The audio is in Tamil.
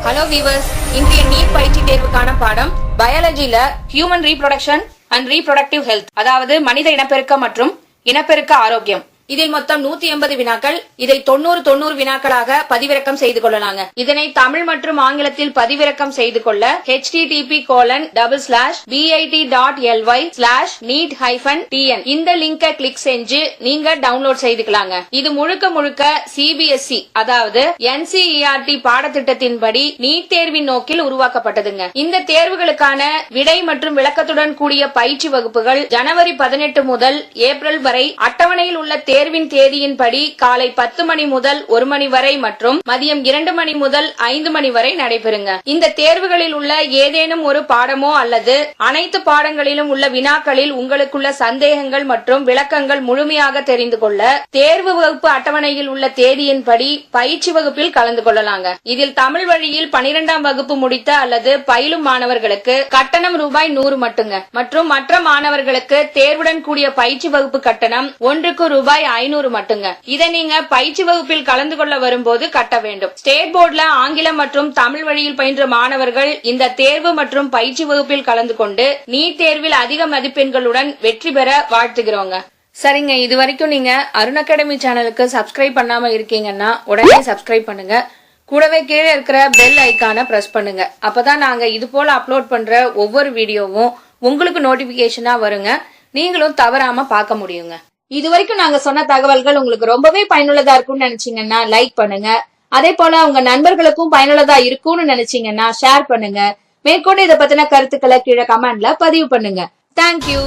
ஹலோ வீவர்ஸ், இன்றைய நீட் பயிற்சி தேர்வுக்கான பாடம் பயாலஜில human reproduction and reproductive health, அதாவது மனித இனப்பெருக்கம் மற்றும் இனப்பெருக்க ஆரோக்கியம். இதில் மொத்தம் 180 வினாக்கள். இதை 90 வினாக்களாக பதிவிறக்கம் செய்து கொள்ளலாங்க. இதனை தமிழ் மற்றும் ஆங்கிலத்தில் பதிவிறக்கம் செய்து கொள்ள http:/bit.ly/neet-tn இந்த லிங்கை கிளிக் செஞ்சு நீங்க டவுன்லோட் செய்துக்கலாங்க. இது முழுக்க CBSE அதாவது NCERT பாடத்திட்டத்தின்படி நீட் தேர்வின் நோக்கில் உருவாக்கப்பட்டதுங்க. இந்த தேர்வுகளுக்கான விடை மற்றும் விளக்கத்துடன் கூடிய பயிற்சி வகுப்புகள் ஜனவரி 18 முதல் ஏப்ரல் வரை அட்டவணையில் உள்ள தேர்வின் தேதியின்படி காலை 10 மணி முதல் 1 மணி வரை மற்றும் மதியம் 2 மணி முதல் 5 மணி வரை நடைபெறுங்க. இந்த தேர்வுகளில் உள்ள ஏதேனும் ஒரு பாடமோ அல்லது அனைத்து பாடங்களிலும் உள்ள வினாக்களில் உங்களுக்குள்ள சந்தேகங்கள் மற்றும் விளக்கங்கள் முழுமையாக தெரிந்து கொள்ள தேர்வு வகுப்பு அட்டவணையில் உள்ள தேதியின்படி பயிற்சி வகுப்பில் கலந்து கொள்ளலாங்க. இதில் தமிழ் வழியில் 12ஆம் வகுப்பு முடித்த அல்லது பயிலும் மாணவர்களுக்கு கட்டணம் ரூபாய் 100 மட்டுங்க மற்றும் மற்ற மாணவர்களுக்கு தேர்வுடன் கூடிய பயிற்சி வகுப்பு கட்டணம் ஒன்றுக்கு ரூபாய் 500 மட்டுங்க. இதை நீங்க பயிற்சி வகுப்பில் கலந்து கொள்ள வரும்போது கட்ட வேண்டும். ஸ்டேட் போர்டுல ஆங்கிலம் மற்றும் தமிழ் வழியில் பயின்ற மாணவர்கள் இந்த தேர்வு மற்றும் பயிற்சி வகுப்பில் கலந்து கொண்டு நீட் தேர்வில் அதிக மதிப்பெண்களுடன் வெற்றி பெற வாழ்த்துகிறோங்க. சரிங்க, இது வரைக்கும் நீங்க அருண் அகாடமி சேனலுக்கு சப்ஸ்கிரைப் பண்ணாம இருக்கீங்கன்னா உடனே சப்ஸ்கிரைப் பண்ணுங்க. கூடவே கீழே இருக்கிற பெல் ஐக்கான பிரஸ் பண்ணுங்க. அப்பதான் நாங்க இது போல அப்லோட் பண்ற ஒவ்வொரு வீடியோவும் உங்களுக்கு நோட்டிபிகேஷனா வருங்க. நீங்களும் தவறாம பார்க்க முடியுங்க. இது வரைக்கும் நாங்க சொன்ன தகவல்கள் உங்களுக்கு ரொம்பவே பயனுள்ளதா இருக்கும்னு நினைச்சீங்கன்னா லைக் பண்ணுங்க. அதே போல உங்க நண்பர்களுக்கும் பயனுள்ளதா இருக்கும்னு நினைச்சீங்கன்னா ஷேர் பண்ணுங்க. மேற்கொண்டு இதை பத்தின கருத்துக்களை கீழே கமெண்ட்ல பதிவு பண்ணுங்க. தேங்க்யூ.